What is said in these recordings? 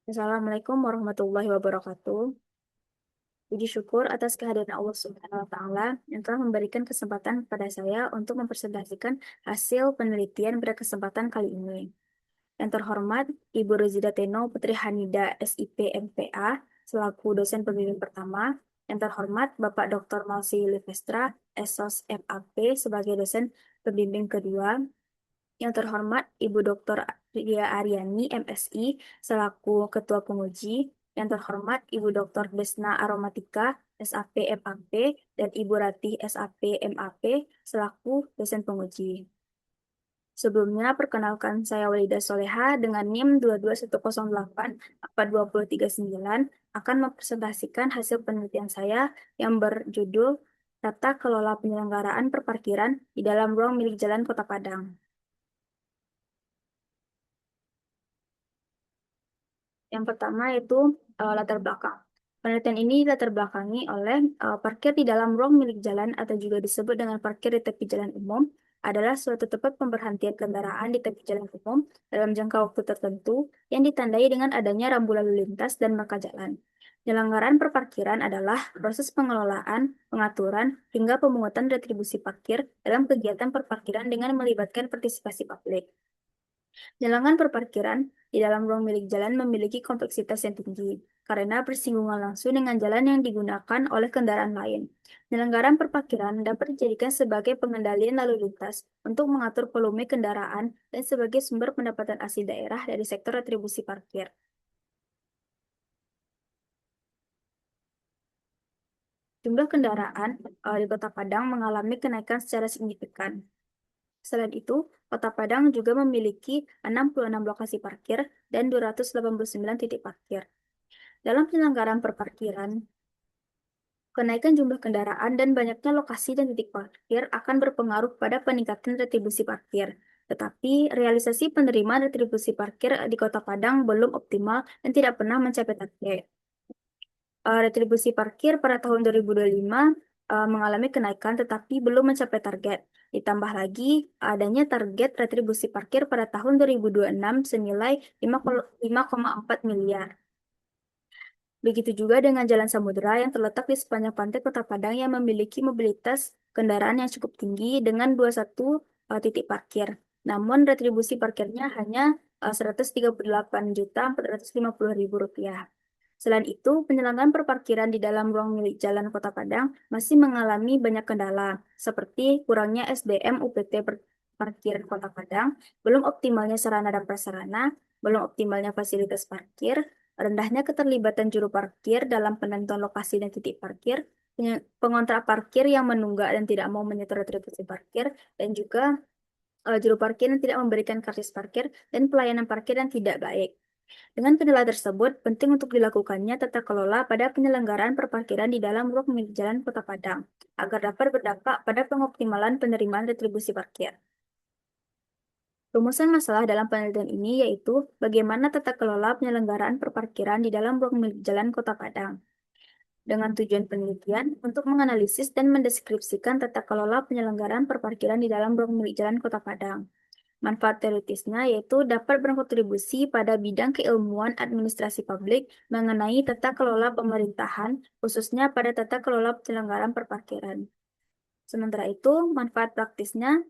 Assalamualaikum warahmatullahi wabarakatuh. Puji syukur atas kehadiran Allah Subhanahu wa Ta'ala yang telah memberikan kesempatan kepada saya untuk mempresentasikan hasil penelitian pada kesempatan kali ini. Yang terhormat, Ibu Rozida Teno Putri Hanida, SIP MPA, selaku dosen pembimbing pertama. Yang terhormat, Bapak Dr. Malsi Livestra, SOS MAP, sebagai dosen pembimbing kedua. Yang terhormat Ibu Dr. Ria Aryani, MSI, selaku Ketua Penguji. Yang terhormat Ibu Dr. Desna Aromatika, SAP MAP, dan Ibu Ratih SAP MAP, selaku dosen penguji. Sebelumnya, perkenalkan saya Walidah Soleha dengan NIM 22108-42039 akan mempresentasikan hasil penelitian saya yang berjudul Tata Kelola Penyelenggaraan Perparkiran di dalam Ruang Milik Jalan Kota Padang. Yang pertama itu latar belakang. Penelitian ini latar belakangi oleh parkir di dalam ruang milik jalan atau juga disebut dengan parkir di tepi jalan umum adalah suatu tempat pemberhentian kendaraan di tepi jalan umum dalam jangka waktu tertentu yang ditandai dengan adanya rambu lalu lintas dan marka jalan. Penyelenggaraan perparkiran adalah proses pengelolaan, pengaturan, hingga pemungutan retribusi parkir dalam kegiatan perparkiran dengan melibatkan partisipasi publik. Jalangan perparkiran di dalam ruang milik jalan memiliki kompleksitas yang tinggi karena bersinggungan langsung dengan jalan yang digunakan oleh kendaraan lain. Penyelenggaraan perparkiran dapat dijadikan sebagai pengendalian lalu lintas untuk mengatur volume kendaraan dan sebagai sumber pendapatan asli daerah dari sektor retribusi parkir. Jumlah kendaraan di Kota Padang mengalami kenaikan secara signifikan. Selain itu, Kota Padang juga memiliki 66 lokasi parkir dan 289 titik parkir. Dalam penyelenggaraan perparkiran, kenaikan jumlah kendaraan dan banyaknya lokasi dan titik parkir akan berpengaruh pada peningkatan retribusi parkir. Tetapi, realisasi penerimaan retribusi parkir di Kota Padang belum optimal dan tidak pernah mencapai target. Retribusi parkir pada tahun 2025 mengalami kenaikan tetapi belum mencapai target. Ditambah lagi adanya target retribusi parkir pada tahun 2026 senilai 5,4 miliar. Begitu juga dengan Jalan Samudera yang terletak di sepanjang pantai Kota Padang yang memiliki mobilitas kendaraan yang cukup tinggi dengan 21 titik parkir. Namun retribusi parkirnya hanya 138.450.000 rupiah. Selain itu, penyelenggaraan perparkiran di dalam ruang milik jalan Kota Padang masih mengalami banyak kendala, seperti kurangnya SDM UPT Parkir Kota Padang, belum optimalnya sarana dan prasarana, belum optimalnya fasilitas parkir, rendahnya keterlibatan juru parkir dalam penentuan lokasi dan titik parkir, pengontrak parkir yang menunggak dan tidak mau menyetor retribusi parkir, dan juga juru parkir yang tidak memberikan karcis parkir, dan pelayanan parkir yang tidak baik. Dengan kendala tersebut, penting untuk dilakukannya tata kelola pada penyelenggaraan perparkiran di dalam ruang milik jalan Kota Padang, agar dapat berdampak pada pengoptimalan penerimaan retribusi parkir. Rumusan masalah dalam penelitian ini yaitu bagaimana tata kelola penyelenggaraan perparkiran di dalam ruang milik jalan Kota Padang. Dengan tujuan penelitian untuk menganalisis dan mendeskripsikan tata kelola penyelenggaraan perparkiran di dalam ruang milik jalan Kota Padang. Manfaat teoritisnya yaitu dapat berkontribusi pada bidang keilmuan administrasi publik mengenai tata kelola pemerintahan, khususnya pada tata kelola penyelenggaraan perparkiran. Sementara itu, manfaat praktisnya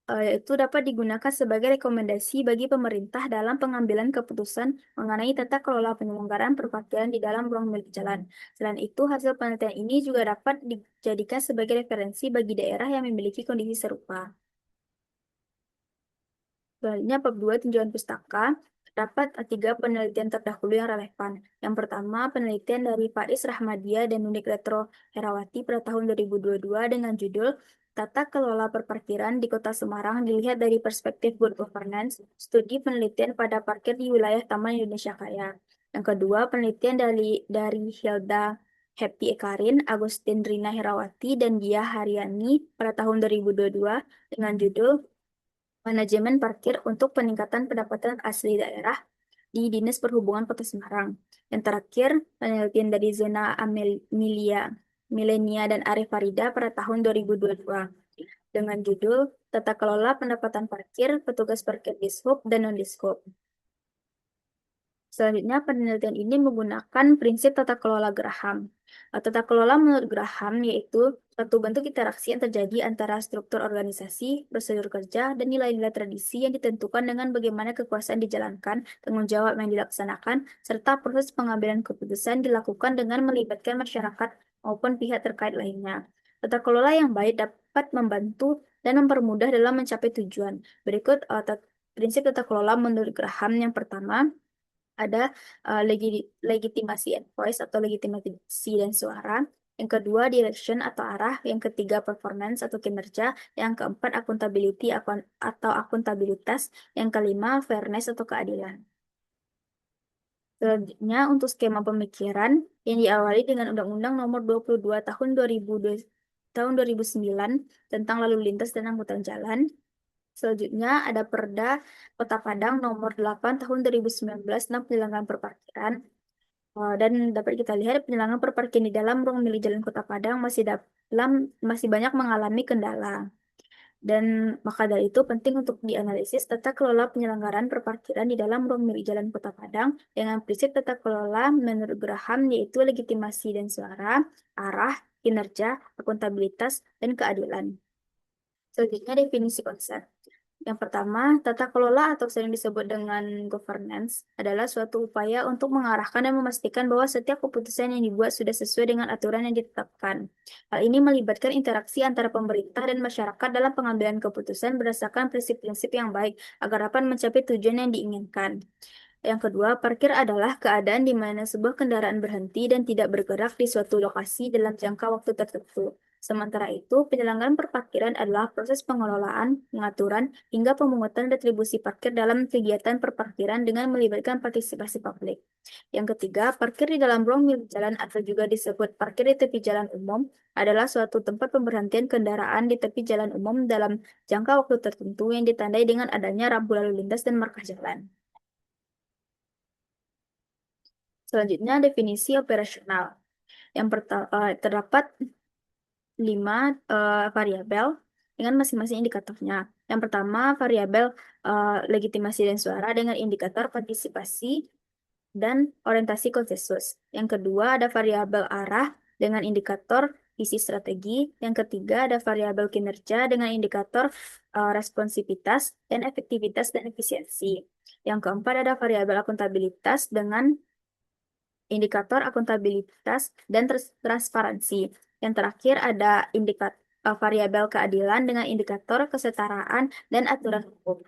yaitu dapat digunakan sebagai rekomendasi bagi pemerintah dalam pengambilan keputusan mengenai tata kelola penyelenggaraan perparkiran di dalam ruang milik jalan. Selain itu, hasil penelitian ini juga dapat dijadikan sebagai referensi bagi daerah yang memiliki kondisi serupa. Selanjutnya, bab 2 tinjauan pustaka, terdapat tiga penelitian terdahulu yang relevan. Yang pertama, penelitian dari Faris Rahmadia dan Nunik Retro Herawati pada tahun 2022 dengan judul Tata Kelola Perparkiran di Kota Semarang dilihat dari perspektif Good Governance, studi penelitian pada parkir di wilayah Taman Indonesia Kaya. Yang kedua, penelitian dari Hilda Happy Ekarin, Agustin Rina Herawati, dan Dia Haryani pada tahun 2022 dengan judul Manajemen Parkir untuk Peningkatan Pendapatan Asli Daerah di Dinas Perhubungan Kota Semarang. Yang terakhir, penelitian dari Zona Amelia, Milenia dan Arif Farida pada tahun 2022 dengan judul Tata Kelola Pendapatan Parkir, Petugas Parkir Dishub dan Non-Dishub. Selanjutnya, penelitian ini menggunakan prinsip tata kelola Graham. Tata kelola menurut Graham yaitu suatu bentuk interaksi yang terjadi antara struktur organisasi, prosedur kerja, dan nilai-nilai tradisi yang ditentukan dengan bagaimana kekuasaan dijalankan, tanggung jawab yang dilaksanakan, serta proses pengambilan keputusan dilakukan dengan melibatkan masyarakat maupun pihak terkait lainnya. Tata kelola yang baik dapat membantu dan mempermudah dalam mencapai tujuan. Berikut prinsip tata kelola menurut Graham. Yang pertama, ada legitimasi and voice atau legitimasi dan suara. Yang kedua, direction atau arah. Yang ketiga, performance atau kinerja. Yang keempat, accountability atau akuntabilitas. Yang kelima, fairness atau keadilan. Selanjutnya, untuk skema pemikiran yang diawali dengan Undang-Undang Nomor 22 tahun 2009 tentang lalu lintas dan angkutan jalan. Selanjutnya ada Perda Kota Padang Nomor 8 tahun 2019 tentang penyelenggaraan perparkiran. Dan dapat kita lihat penyelenggaraan perparkiran di dalam ruang milik Jalan Kota Padang masih banyak mengalami kendala. Dan maka dari itu penting untuk dianalisis tata kelola penyelenggaraan perparkiran di dalam ruang milik Jalan Kota Padang dengan prinsip tata kelola menurut Graham yaitu legitimasi dan suara, arah, kinerja, akuntabilitas, dan keadilan. Selanjutnya definisi konsep. Yang pertama, tata kelola atau sering disebut dengan governance adalah suatu upaya untuk mengarahkan dan memastikan bahwa setiap keputusan yang dibuat sudah sesuai dengan aturan yang ditetapkan. Hal ini melibatkan interaksi antara pemerintah dan masyarakat dalam pengambilan keputusan berdasarkan prinsip-prinsip yang baik agar dapat mencapai tujuan yang diinginkan. Yang kedua, parkir adalah keadaan di mana sebuah kendaraan berhenti dan tidak bergerak di suatu lokasi dalam jangka waktu tertentu. Sementara itu, penyelenggaraan perparkiran adalah proses pengelolaan, pengaturan, hingga pemungutan retribusi parkir dalam kegiatan perparkiran dengan melibatkan partisipasi publik. Yang ketiga, parkir di dalam ruang milik jalan atau juga disebut parkir di tepi jalan umum adalah suatu tempat pemberhentian kendaraan di tepi jalan umum dalam jangka waktu tertentu yang ditandai dengan adanya rambu lalu lintas dan marka jalan. Selanjutnya, definisi operasional. Yang pertama, terdapat 5 variabel dengan masing-masing indikatornya. Yang pertama, variabel legitimasi dan suara dengan indikator partisipasi dan orientasi konsensus. Yang kedua, ada variabel arah dengan indikator visi strategi. Yang ketiga, ada variabel kinerja dengan indikator responsivitas dan efektivitas dan efisiensi. Yang keempat, ada variabel akuntabilitas dengan indikator akuntabilitas dan transparansi. Yang terakhir ada variabel keadilan dengan indikator kesetaraan dan aturan hukum.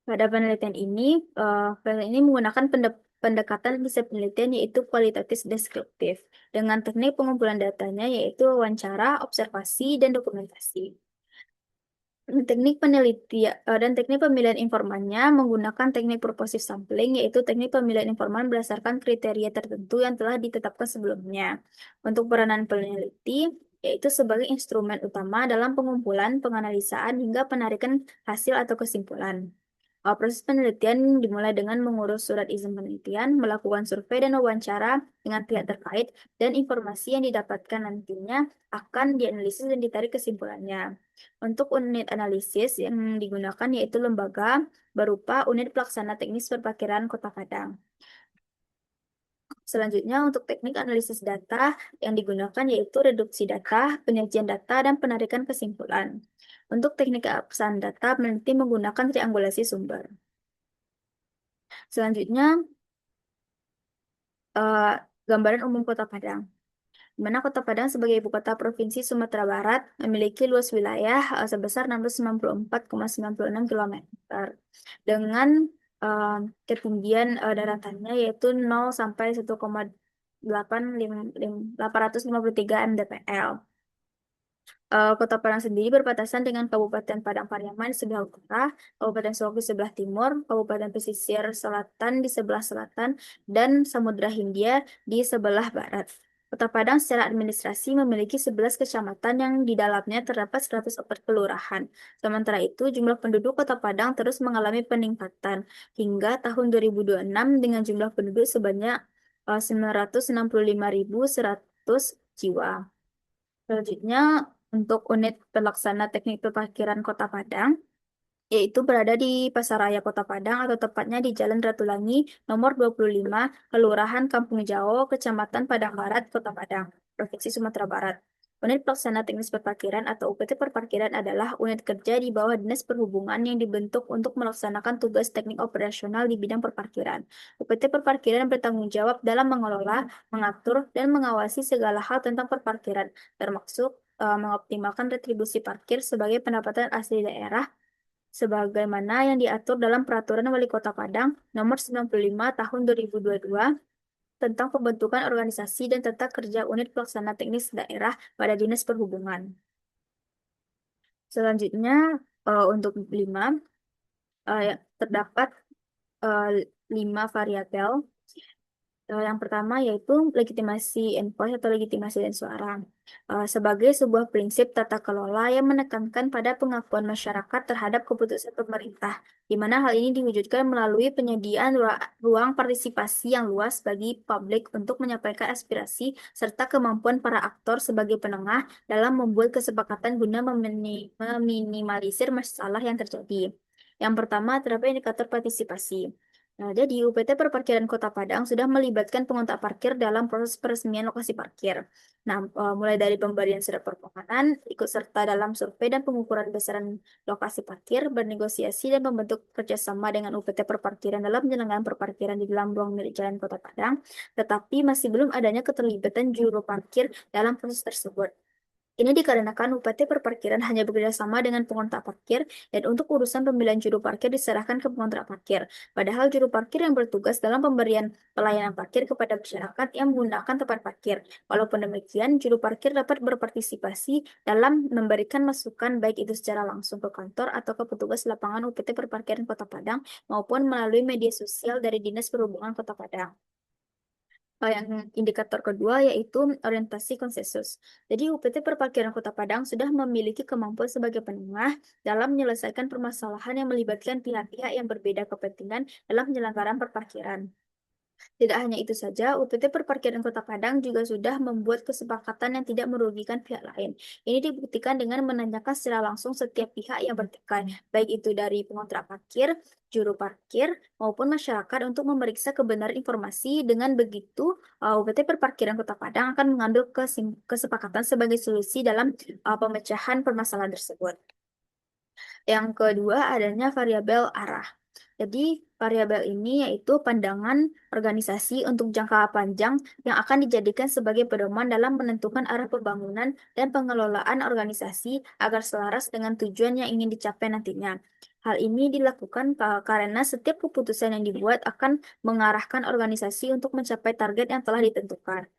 Pada penelitian ini menggunakan pendekatan riset penelitian yaitu kualitatif deskriptif dengan teknik pengumpulan datanya yaitu wawancara, observasi, dan dokumentasi. Dan teknik pemilihan informannya menggunakan teknik purposive sampling, yaitu teknik pemilihan informan berdasarkan kriteria tertentu yang telah ditetapkan sebelumnya. Untuk peranan peneliti, yaitu sebagai instrumen utama dalam pengumpulan, penganalisaan, hingga penarikan hasil atau kesimpulan. Proses penelitian dimulai dengan mengurus surat izin penelitian, melakukan survei dan wawancara dengan pihak terkait, dan informasi yang didapatkan nantinya akan dianalisis dan ditarik kesimpulannya. Untuk unit analisis yang digunakan yaitu lembaga berupa Unit Pelaksana Teknis Perparkiran Kota Padang. Selanjutnya, untuk teknik analisis data yang digunakan yaitu reduksi data, penyajian data, dan penarikan kesimpulan. Untuk teknik keabsahan data, peneliti menggunakan triangulasi sumber. Selanjutnya, eh, gambaran umum Kota Padang. Di mana Kota Padang sebagai ibu kota Provinsi Sumatera Barat memiliki luas wilayah sebesar 694,96 km dengan eh, ketinggian daratannya yaitu 0 sampai 1,853 mdpl. Kota Padang sendiri berbatasan dengan Kabupaten Padang Pariaman di sebelah utara, Kabupaten Solok di sebelah timur, Kabupaten Pesisir Selatan di sebelah selatan, dan Samudra Hindia di sebelah barat. Kota Padang secara administrasi memiliki 11 kecamatan yang di dalamnya terdapat 104 kelurahan. Sementara itu, jumlah penduduk Kota Padang terus mengalami peningkatan hingga tahun 2026 dengan jumlah penduduk sebanyak 965.100 jiwa. Selanjutnya, untuk unit pelaksana teknik perparkiran Kota Padang, yaitu berada di Pasaraya Kota Padang atau tepatnya di Jalan Ratulangi nomor 25, Kelurahan Kampung Jawo, Kecamatan Padang Barat, Kota Padang, Provinsi Sumatera Barat. Unit Pelaksana Teknis Perparkiran atau UPT Perparkiran adalah unit kerja di bawah Dinas Perhubungan yang dibentuk untuk melaksanakan tugas teknik operasional di bidang perparkiran. UPT Perparkiran bertanggung jawab dalam mengelola, mengatur, dan mengawasi segala hal tentang perparkiran, termasuk mengoptimalkan retribusi parkir sebagai pendapatan asli daerah sebagaimana yang diatur dalam Peraturan Wali Kota Padang Nomor 95 Tahun 2022 tentang pembentukan organisasi dan tata kerja unit pelaksana teknis daerah pada Dinas Perhubungan. Selanjutnya, untuk 5, terdapat eh, 5 variabel. Yang pertama yaitu legitimasi endpoint atau legitimasi dan suara. Sebagai sebuah prinsip tata kelola yang menekankan pada pengakuan masyarakat terhadap keputusan pemerintah, di mana hal ini diwujudkan melalui penyediaan ruang partisipasi yang luas bagi publik untuk menyampaikan aspirasi serta kemampuan para aktor sebagai penengah dalam membuat kesepakatan guna meminimalisir masalah yang terjadi. Yang pertama terdapat indikator partisipasi. Nah, jadi UPT Perparkiran Kota Padang sudah melibatkan pengontak parkir dalam proses peresmian lokasi parkir. Nah, mulai dari pemberian surat permohonan, ikut serta dalam survei dan pengukuran besaran lokasi parkir, bernegosiasi dan membentuk kerjasama dengan UPT Perparkiran dalam penyelenggaraan perparkiran di dalam ruang milik Jalan Kota Padang, tetapi masih belum adanya keterlibatan juru parkir dalam proses tersebut. Ini dikarenakan UPT Perparkiran hanya bekerja sama dengan pengontrak parkir dan untuk urusan pemilihan juru parkir diserahkan ke pengontrak parkir. Padahal juru parkir yang bertugas dalam pemberian pelayanan parkir kepada masyarakat yang menggunakan tempat parkir. Walaupun demikian, juru parkir dapat berpartisipasi dalam memberikan masukan baik itu secara langsung ke kantor atau ke petugas lapangan UPT Perparkiran Kota Padang maupun melalui media sosial dari Dinas Perhubungan Kota Padang. Yang indikator kedua yaitu orientasi konsensus. Jadi UPT Perparkiran Kota Padang sudah memiliki kemampuan sebagai penengah dalam menyelesaikan permasalahan yang melibatkan pihak-pihak yang berbeda kepentingan dalam penyelenggaraan perparkiran. Tidak hanya itu saja, UPT Perparkiran Kota Padang juga sudah membuat kesepakatan yang tidak merugikan pihak lain. Ini dibuktikan dengan menanyakan secara langsung setiap pihak yang bertikai, baik itu dari pengontrak parkir, juru parkir, maupun masyarakat untuk memeriksa kebenaran informasi. Dengan begitu, UPT Perparkiran Kota Padang akan mengambil kesepakatan sebagai solusi dalam pemecahan permasalahan tersebut. Yang kedua, adanya variabel arah. Jadi, variabel ini yaitu pandangan organisasi untuk jangka panjang yang akan dijadikan sebagai pedoman dalam menentukan arah pembangunan dan pengelolaan organisasi agar selaras dengan tujuan yang ingin dicapai nantinya. Hal ini dilakukan karena setiap keputusan yang dibuat akan mengarahkan organisasi untuk mencapai target yang telah ditentukan.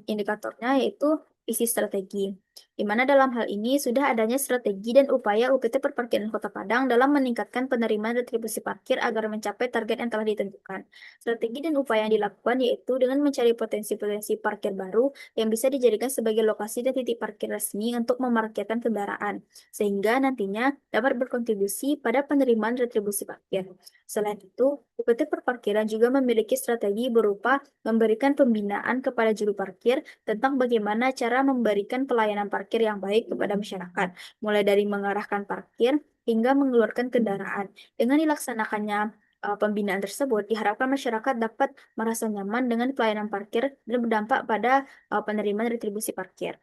Indikatornya yaitu visi strategi, di mana dalam hal ini sudah adanya strategi dan upaya UPT Perparkiran Kota Padang dalam meningkatkan penerimaan retribusi parkir agar mencapai target yang telah ditentukan. Strategi dan upaya yang dilakukan yaitu dengan mencari potensi-potensi parkir baru yang bisa dijadikan sebagai lokasi dan titik parkir resmi untuk memarkirkan kendaraan, sehingga nantinya dapat berkontribusi pada penerimaan retribusi parkir. Selain itu, UPT Perparkiran juga memiliki strategi berupa memberikan pembinaan kepada juru parkir tentang bagaimana cara memberikan pelayanan parkir yang baik kepada masyarakat, mulai dari mengarahkan parkir hingga mengeluarkan kendaraan. Dengan dilaksanakannya pembinaan tersebut, diharapkan masyarakat dapat merasa nyaman dengan pelayanan parkir dan berdampak pada penerimaan retribusi parkir.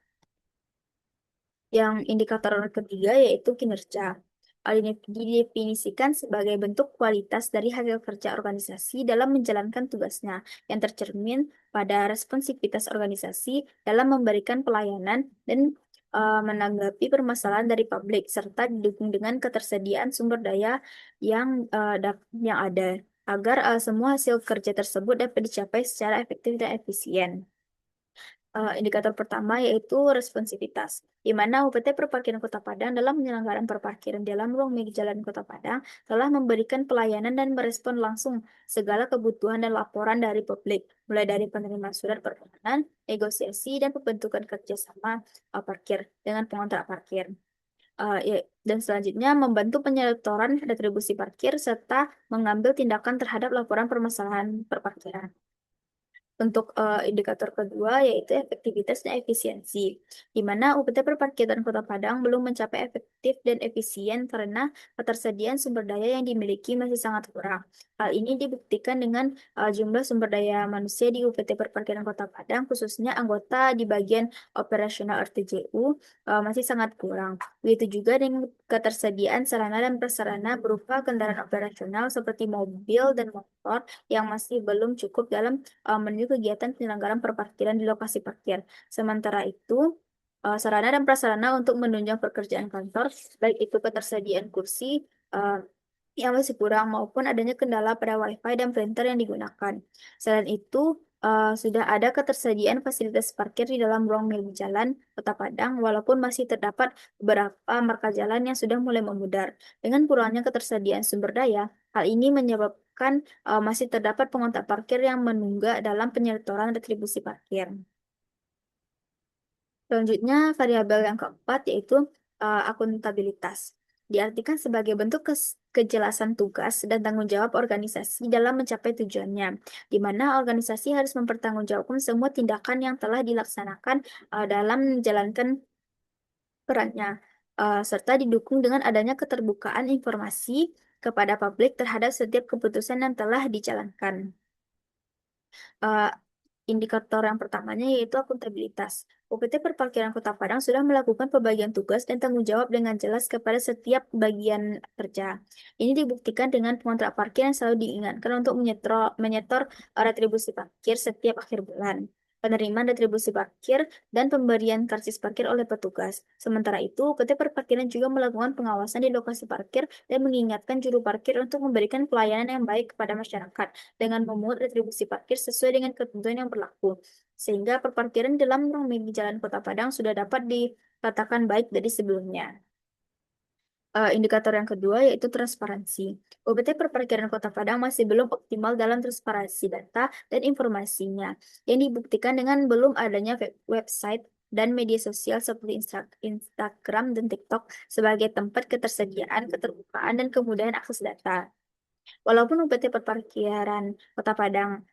Yang indikator ketiga yaitu kinerja. Hal ini didefinisikan sebagai bentuk kualitas dari hasil kerja organisasi dalam menjalankan tugasnya, yang tercermin pada responsivitas organisasi dalam memberikan pelayanan dan menanggapi permasalahan dari publik, serta didukung dengan ketersediaan sumber daya yang ada, agar semua hasil kerja tersebut dapat dicapai secara efektif dan efisien. Indikator pertama yaitu responsivitas, di mana UPT Perparkiran Kota Padang dalam penyelenggaraan perparkiran dalam ruang milik Jalan Kota Padang telah memberikan pelayanan dan merespon langsung segala kebutuhan dan laporan dari publik, mulai dari penerimaan surat permohonan, negosiasi, dan pembentukan kerjasama parkir dengan pengontrak parkir. Dan selanjutnya membantu penyetoran retribusi parkir serta mengambil tindakan terhadap laporan permasalahan perparkiran. Untuk indikator kedua yaitu efektivitas dan efisiensi, di mana UPT Perparkiran Kota Padang belum mencapai efektif dan efisien karena ketersediaan sumber daya yang dimiliki masih sangat kurang. Hal ini dibuktikan dengan jumlah sumber daya manusia di UPT Perparkiran Kota Padang, khususnya anggota di bagian operasional RTJU, masih sangat kurang. Begitu juga dengan ketersediaan sarana dan prasarana berupa kendaraan operasional seperti mobil dan motor yang masih belum cukup dalam menuju kegiatan penyelenggaraan perparkiran di lokasi parkir. Sementara itu, sarana dan prasarana untuk menunjang pekerjaan kantor, baik itu ketersediaan kursi eh, yang masih kurang maupun adanya kendala pada WiFi dan printer yang digunakan. Selain itu, sudah ada ketersediaan fasilitas parkir di dalam ruang milik jalan Kota Padang, walaupun masih terdapat beberapa marka jalan yang sudah mulai memudar. Dengan kurangnya ketersediaan sumber daya, hal ini menyebabkan masih terdapat pengontrak parkir yang menunggak dalam penyetoran retribusi parkir. Selanjutnya, variabel yang keempat yaitu akuntabilitas. Diartikan sebagai bentuk kejelasan tugas dan tanggung jawab organisasi dalam mencapai tujuannya, di mana organisasi harus mempertanggungjawabkan semua tindakan yang telah dilaksanakan dalam menjalankan perannya, serta didukung dengan adanya keterbukaan informasi kepada publik terhadap setiap keputusan yang telah dijalankan. Eh, Indikator yang pertamanya yaitu akuntabilitas. UPT Perparkiran Kota Padang sudah melakukan pembagian tugas dan tanggung jawab dengan jelas kepada setiap bagian kerja. Ini dibuktikan dengan pengontrak parkir yang selalu diingatkan untuk menyetor retribusi parkir setiap akhir bulan, penerimaan retribusi parkir, dan pemberian karcis parkir oleh petugas. Sementara itu, UPT Perparkiran juga melakukan pengawasan di lokasi parkir dan mengingatkan juru parkir untuk memberikan pelayanan yang baik kepada masyarakat dengan memungut retribusi parkir sesuai dengan ketentuan yang berlaku. Sehingga perparkiran dalam ruang milik Jalan Kota Padang sudah dapat dikatakan baik dari sebelumnya. Indikator yang kedua yaitu transparansi. UPT Perparkiran Kota Padang masih belum optimal dalam transparansi data dan informasinya, yang dibuktikan dengan belum adanya website dan media sosial seperti Instagram dan TikTok sebagai tempat ketersediaan, keterbukaan, dan kemudahan akses data. Walaupun UPT Perparkiran Kota Padang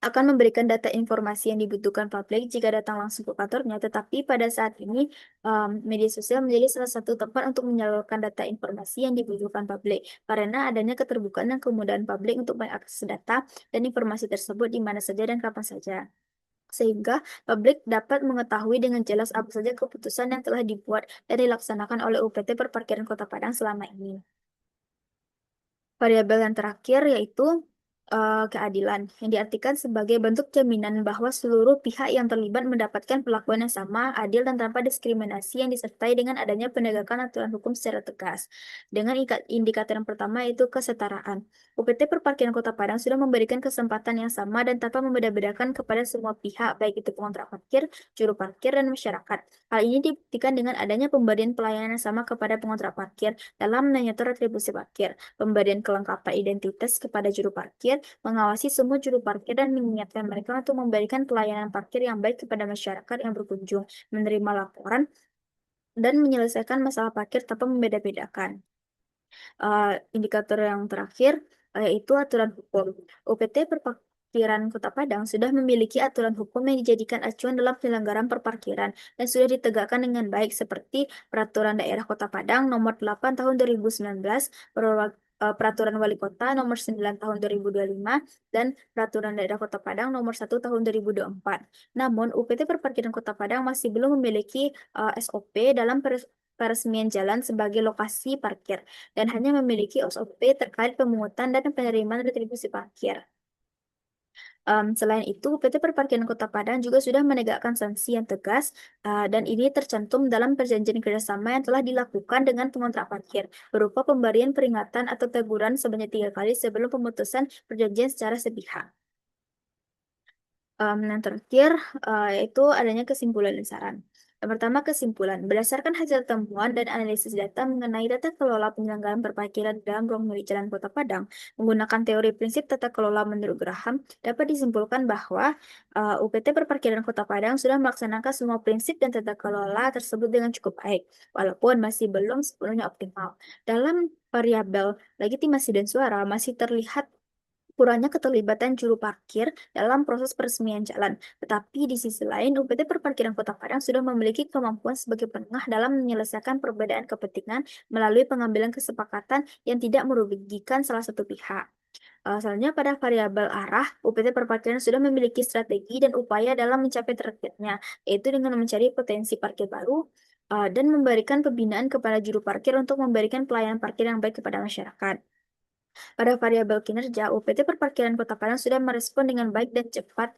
akan memberikan data informasi yang dibutuhkan publik jika datang langsung ke kantornya, tetapi pada saat ini media sosial menjadi salah satu tempat untuk menyalurkan data informasi yang dibutuhkan publik, karena adanya keterbukaan dan kemudahan publik untuk mengakses data dan informasi tersebut di mana saja dan kapan saja. Sehingga publik dapat mengetahui dengan jelas apa saja keputusan yang telah dibuat dan dilaksanakan oleh UPT Perparkiran Kota Padang selama ini. Variabel yang terakhir yaitu keadilan, yang diartikan sebagai bentuk jaminan bahwa seluruh pihak yang terlibat mendapatkan perlakuan yang sama, adil, dan tanpa diskriminasi yang disertai dengan adanya penegakan aturan hukum secara tegas. Dengan indikator yang pertama yaitu kesetaraan. UPT Perparkiran Kota Padang sudah memberikan kesempatan yang sama dan tanpa membeda-bedakan kepada semua pihak, baik itu pengontrak parkir, juru parkir, dan masyarakat. Hal ini dibuktikan dengan adanya pemberian pelayanan yang sama kepada pengontrak parkir dalam menyetor retribusi parkir, pemberian kelengkapan identitas kepada juru parkir, mengawasi semua juru parkir, dan mengingatkan mereka untuk memberikan pelayanan parkir yang baik kepada masyarakat yang berkunjung, menerima laporan, dan menyelesaikan masalah parkir tanpa membeda-bedakan. Indikator yang terakhir yaitu aturan hukum. UPT Perparkiran Kota Padang sudah memiliki aturan hukum yang dijadikan acuan dalam penyelenggaraan perparkiran dan sudah ditegakkan dengan baik seperti Peraturan Daerah Kota Padang Nomor 8 Tahun 2019, Peraturan Wali Kota Nomor 9 Tahun 2025, dan Peraturan Daerah Kota Padang Nomor 1 Tahun 2024. Namun, UPT Perparkiran Kota Padang masih belum memiliki SOP dalam peresmian jalan sebagai lokasi parkir dan hanya memiliki SOP terkait pemungutan dan penerimaan retribusi parkir. Selain itu, PT Perparkiran Kota Padang juga sudah menegakkan sanksi yang tegas, dan ini tercantum dalam perjanjian kerjasama yang telah dilakukan dengan pengontrak parkir, berupa pemberian peringatan atau teguran sebanyak 3 kali sebelum pemutusan perjanjian secara sepihak. Yang terakhir, yaitu adanya kesimpulan dan saran. Yang pertama, kesimpulan. Berdasarkan hasil temuan dan analisis data mengenai tata kelola penyelenggaraan perparkiran dalam ruang milik Jalan Kota Padang, menggunakan teori prinsip tata kelola menurut Graham, dapat disimpulkan bahwa UPT Perparkiran Kota Padang sudah melaksanakan semua prinsip dan tata kelola tersebut dengan cukup baik, walaupun masih belum sepenuhnya optimal. Dalam variabel legitimasi dan suara, masih terlihat kurangnya keterlibatan juru parkir dalam proses peresmian jalan. Tetapi di sisi lain, UPT Perparkiran Kota Padang sudah memiliki kemampuan sebagai penengah dalam menyelesaikan perbedaan kepentingan melalui pengambilan kesepakatan yang tidak merugikan salah satu pihak. Selanjutnya pada variabel arah, UPT Perparkiran sudah memiliki strategi dan upaya dalam mencapai targetnya, yaitu dengan mencari potensi parkir baru dan memberikan pembinaan kepada juru parkir untuk memberikan pelayanan parkir yang baik kepada masyarakat. Pada variabel kinerja, UPT Perparkiran Kota Padang sudah merespon dengan baik dan cepat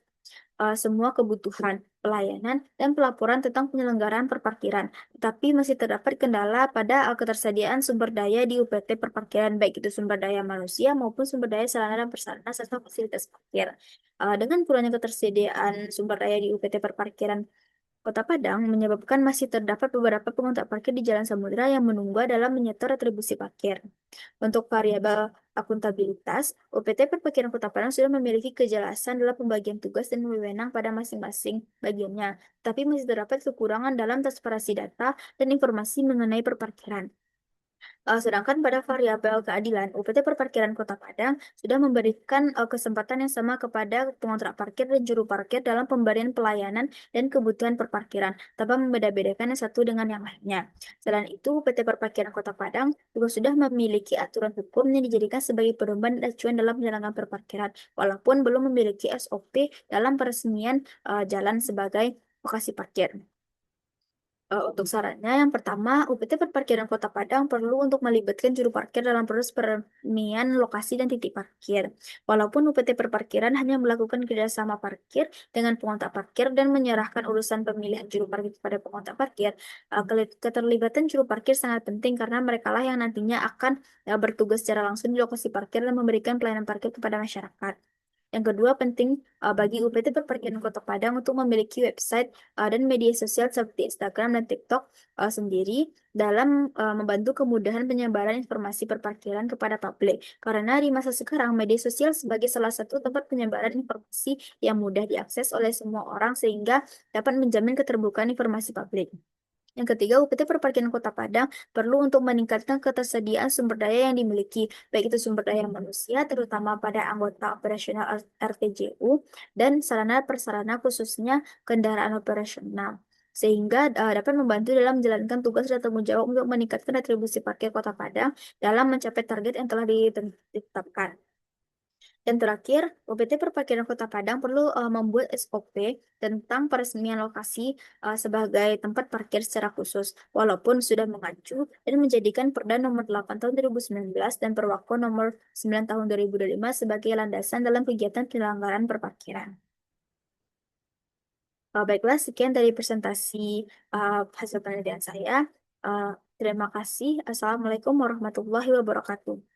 semua kebutuhan, pelayanan, dan pelaporan tentang penyelenggaraan perparkiran. Tetapi masih terdapat kendala pada ketersediaan sumber daya di UPT Perparkiran, baik itu sumber daya manusia maupun sumber daya sarana dan prasarana serta fasilitas parkir. Dengan kurangnya ketersediaan sumber daya di UPT Perparkiran Kota Padang menyebabkan masih terdapat beberapa pengontrak parkir di Jalan Samudra yang menunggu dalam menyetor retribusi parkir. Untuk variabel akuntabilitas, UPT Perparkiran Kota Padang sudah memiliki kejelasan dalam pembagian tugas dan wewenang pada masing-masing bagiannya, tapi masih terdapat kekurangan dalam transparansi data dan informasi mengenai perparkiran. Sedangkan pada variabel keadilan, UPT Perparkiran Kota Padang sudah memberikan kesempatan yang sama kepada pengontrak parkir dan juru parkir dalam pemberian pelayanan dan kebutuhan perparkiran, tanpa membeda-bedakan yang satu dengan yang lainnya. Selain itu, UPT Perparkiran Kota Padang juga sudah memiliki aturan hukum yang dijadikan sebagai pedoman dan acuan dalam menjalankan perparkiran, walaupun belum memiliki SOP dalam peresmian jalan sebagai lokasi parkir. Untuk sarannya, yang pertama, UPT Perparkiran Kota Padang perlu untuk melibatkan juru parkir dalam proses peresmian lokasi dan titik parkir. Walaupun UPT Perparkiran hanya melakukan kerjasama parkir dengan pengontrak parkir dan menyerahkan urusan pemilihan juru parkir kepada pengontrak parkir, keterlibatan juru parkir sangat penting karena mereka lah yang nantinya akan bertugas secara langsung di lokasi parkir dan memberikan pelayanan parkir kepada masyarakat. Yang kedua, penting bagi UPT Perparkiran Kota Padang untuk memiliki website dan media sosial seperti Instagram dan TikTok sendiri dalam membantu kemudahan penyebaran informasi perparkiran kepada publik. Karena di masa sekarang, media sosial sebagai salah satu tempat penyebaran informasi yang mudah diakses oleh semua orang sehingga dapat menjamin keterbukaan informasi publik. Yang ketiga, UPT Perparkiran Kota Padang perlu untuk meningkatkan ketersediaan sumber daya yang dimiliki, baik itu sumber daya manusia, terutama pada anggota operasional RTJU, dan sarana-prasarana khususnya kendaraan operasional, sehingga dapat membantu dalam menjalankan tugas dan tanggung jawab untuk meningkatkan retribusi parkir Kota Padang dalam mencapai target yang telah ditetapkan. Dan terakhir, UPT Perparkiran Kota Padang perlu membuat SOP tentang peresmian lokasi sebagai tempat parkir secara khusus, walaupun sudah mengacu dan menjadikan Perda Nomor 8 Tahun 2019 dan Perwako Nomor 9 Tahun 2025 sebagai landasan dalam kegiatan penyelenggaraan perparkiran. Baiklah, sekian dari presentasi hasil penelitian saya. Terima kasih. Assalamualaikum warahmatullahi wabarakatuh.